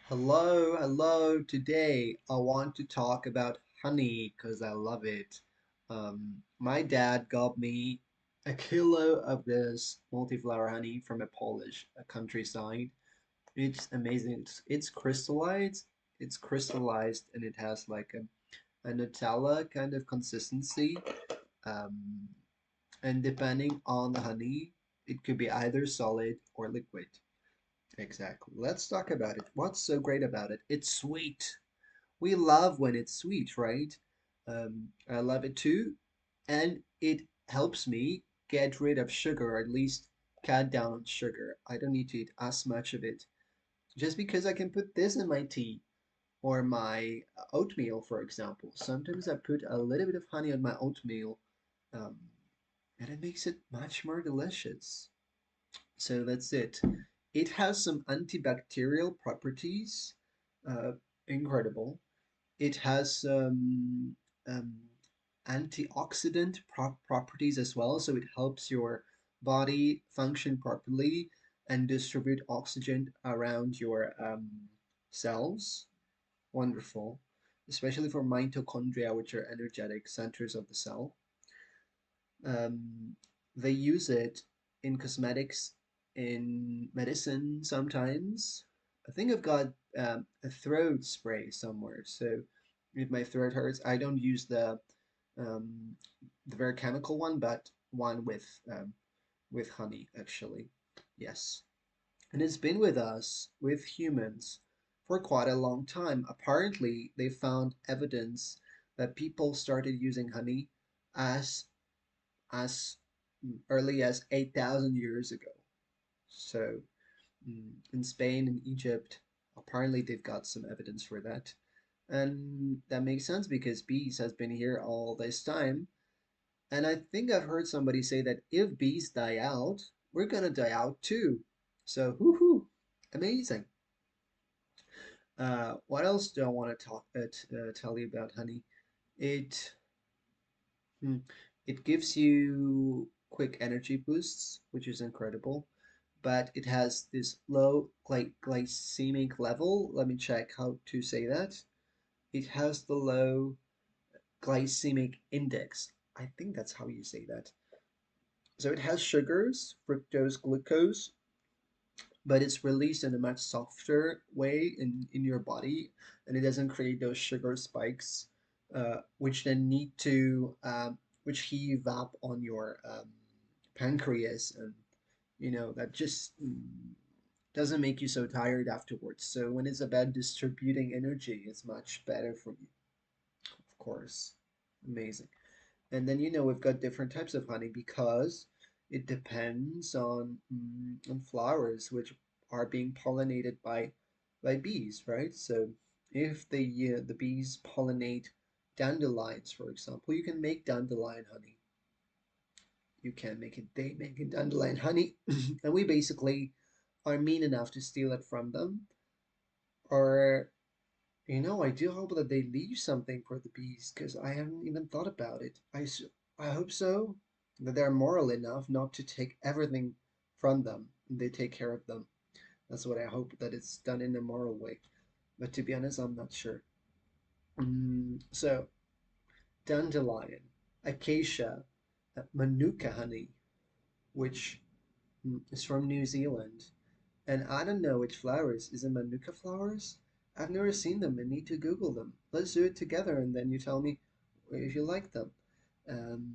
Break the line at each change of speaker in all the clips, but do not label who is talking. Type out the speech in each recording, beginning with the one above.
Hello, hello. Today I want to talk about honey because I love it. My dad got me a kilo of this multi-flower honey from a Polish countryside. It's amazing. It's crystallized. It's crystallized and it has like a Nutella kind of consistency. Um, and depending on the honey, it could be either solid or liquid. Exactly. Let's talk about it. What's so great about it? It's sweet. We love when it's sweet, right? I love it too. And it helps me get rid of sugar, or at least cut down on sugar. I don't need to eat as much of it. Just because I can put this in my tea or my oatmeal, for example. Sometimes I put a little bit of honey on my oatmeal, um, and it makes it much more delicious. So that's it. It has some antibacterial properties, uh, incredible. It has um, antioxidant properties as well, so it helps your body function properly and distribute oxygen around your cells. Wonderful, especially for mitochondria, which are energetic centers of the cell. Um, they use it in cosmetics, in medicine sometimes. I think I've got a throat spray somewhere. So if my throat hurts, I don't use um, the very chemical one, but one with honey actually. Yes, and it's been with us, with humans, for quite a long time. Apparently, they found evidence that people started using honey as as early as 8,000 years ago. So, in Spain and Egypt, apparently they've got some evidence for that. And that makes sense because bees has been here all this time. And I think I've heard somebody say that if bees die out, we're gonna die out too. So, whoo-hoo, amazing. What else do I want to tell you about honey? It Hmm. It gives you quick energy boosts, which is incredible, but it has this low glycemic level. Let me check how to say that. It has the low glycemic index. I think that's how you say that. So it has sugars, fructose, glucose, but it's released in a much softer way in your body, and it doesn't create those sugar spikes, which then need to which heave up on your pancreas, and that just doesn't make you so tired afterwards. So when it's about distributing energy, it's much better for you, of course. Amazing. And then we've got different types of honey because it depends on flowers which are being pollinated by bees, right? So if the bees pollinate dandelions, for example, you can make dandelion honey. You can make it. They make it dandelion honey, and we basically are mean enough to steal it from them, or I do hope that they leave something for the bees because I haven't even thought about it. I hope so, that they're moral enough not to take everything from them and they take care of them. That's what I hope, that it's done in a moral way. But to be honest, I'm not sure. So, dandelion, acacia, manuka honey, which is from New Zealand. And I don't know which flowers. Is it manuka flowers? I've never seen them. I need to Google them. Let's do it together and then you tell me if you like them. Um,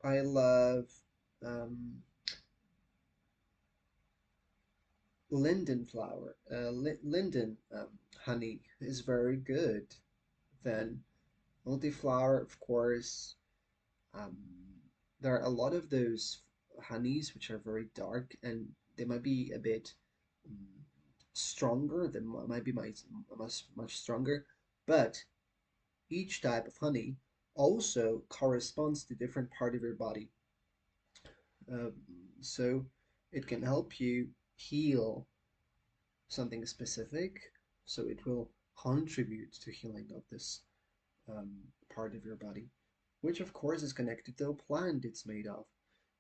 I love um, linden flower. Linden honey is very good. Then multiflower, of course. Um, there are a lot of those honeys which are very dark and they might be a bit um, stronger. They might be much stronger, but each type of honey also corresponds to different part of your body. Um, so it can help you heal something specific. So it will contribute to healing of this part of your body, which of course is connected to the plant it's made of,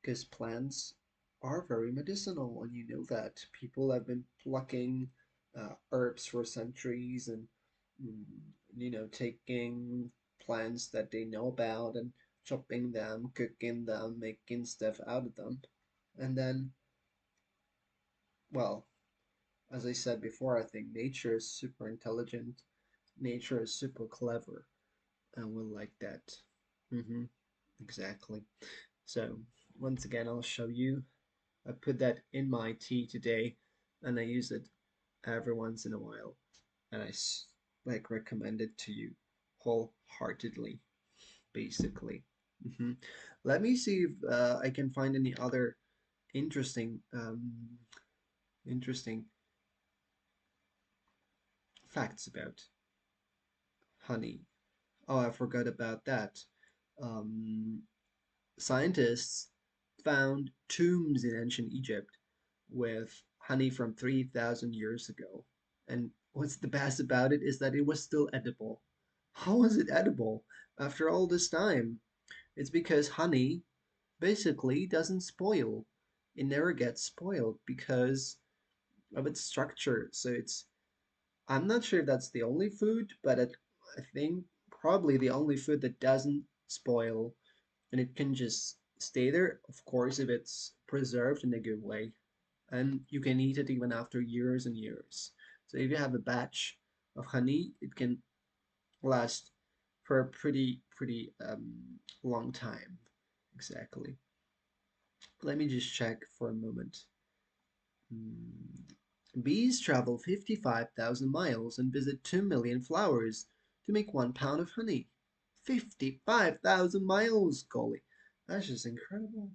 because plants are very medicinal, and you know that people have been plucking herbs for centuries and mm, taking plants that they know about and chopping them, cooking them, making stuff out of them. And then, well, as I said before, I think nature is super intelligent. Nature is super clever, and we'll like that. Mm-hmm, exactly. So, once again, I'll show you. I put that in my tea today, and I use it every once in a while, and like recommend it to you wholeheartedly, basically. Hmm. Let me see if I can find any other interesting, interesting facts about honey. Oh, I forgot about that. Um, Scientists found tombs in ancient Egypt with honey from 3,000 years ago. And what's the best about it is that it was still edible. How was it edible after all this time? It's because honey basically doesn't spoil. It never gets spoiled because of its structure. So I'm not sure if that's the only food, but I think probably the only food that doesn't spoil and it can just stay there, of course, if it's preserved in a good way. And you can eat it even after years and years. So if you have a batch of honey, it can last for a pretty long time. Exactly. Let me just check for a moment. Hmm. Bees travel 55,000 miles and visit 2 million flowers to make 1 pound of honey. 55,000 miles, golly. That's just incredible.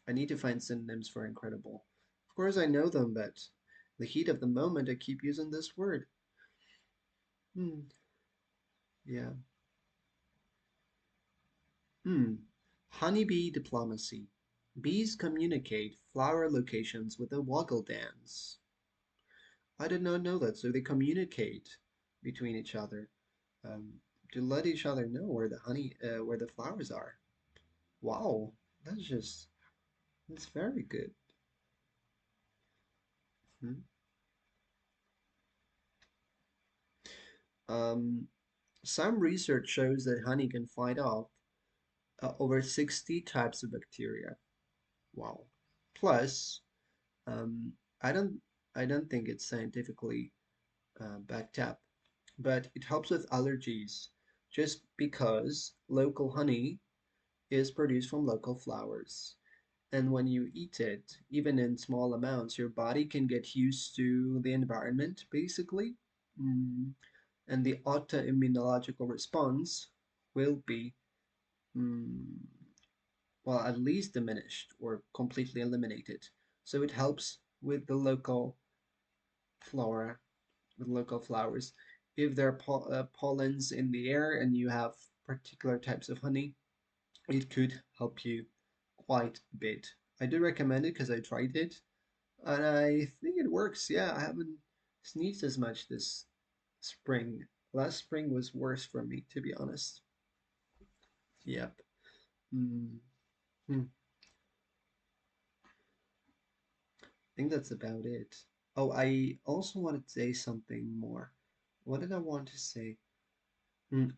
I need to find synonyms for incredible. Of course, I know them, but the heat of the moment, I keep using this word. Hmm. Yeah. Hmm. Honeybee diplomacy. Bees communicate flower locations with a waggle dance. I did not know that. So they communicate between each other um, to let each other know where where the flowers are. Wow, that's very good. Hmm. Um, some research shows that honey can fight off over 60 types of bacteria. Wow. Plus, um, I don't I don't think it's scientifically backed up, but it helps with allergies just because local honey is produced from local flowers. And when you eat it, even in small amounts, your body can get used to the environment, basically. Mm. And the autoimmunological response will be mm, well, at least diminished or completely eliminated. So it helps with the local flora, with local flowers. If there are pollens in the air and you have particular types of honey, it could help you quite a bit. I do recommend it because I tried it and I think it works. Yeah, I haven't sneezed as much this spring. Last spring was worse for me, to be honest. Yep. Mm. Hmm. Think that's about it. Oh, I also wanted to say something more. What did I want to say?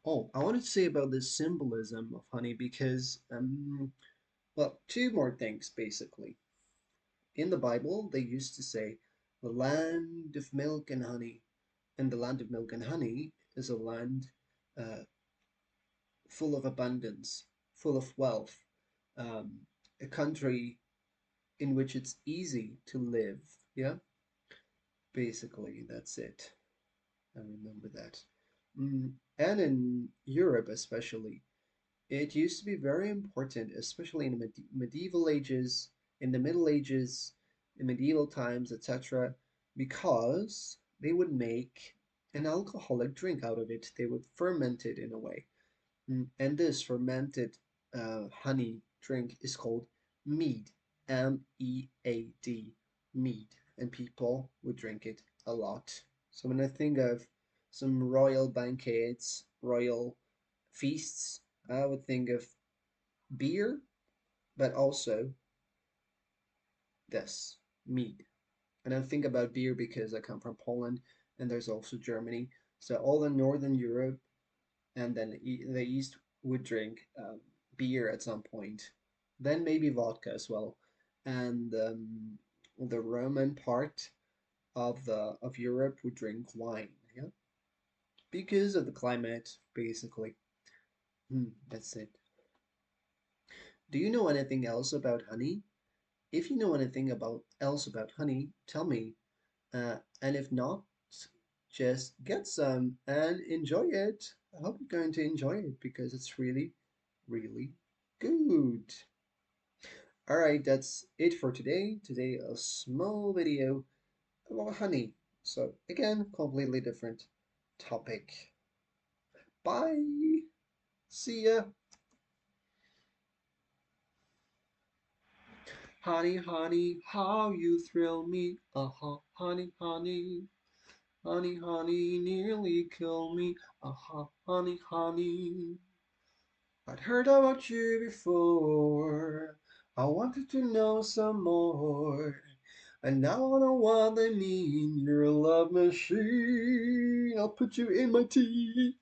Oh, I wanted to say about the symbolism of honey because, well, two more things basically. In the Bible, they used to say, the land of milk and honey. And the land of milk and honey is a land uh, full of abundance, full of wealth, um, a country in which it's easy to live. Yeah, basically, that's it. I remember that. And in Europe, especially, it used to be very important, especially in the medieval ages, in the Middle Ages, in medieval times, etc., because they would make an alcoholic drink out of it. They would ferment it in a way. And this fermented honey drink is called mead, Mead, mead, and people would drink it a lot. So when I think of some royal banquets, royal feasts, I would think of beer, but also this mead. And I think about beer because I come from Poland, and there's also Germany. So all the Northern Europe and then the East would drink beer at some point, then maybe vodka as well, and the Roman part of Europe would drink wine. Yeah, because of the climate, basically. That's it. Do you know anything else about honey? If you know anything about else about honey, tell me. And if not, just get some and enjoy it. I hope you're going to enjoy it because it's really, really good. All right, that's it for today. Today, a small video about honey. So, again, completely different topic. Bye. See ya. Honey, honey, how you thrill me. Uh-huh, honey, honey. Honey, honey, nearly kill me. Uh-huh, honey, honey. I'd heard about you before. I wanted to know some more. And now I know what they mean. You're a love machine. I'll put you in my tea.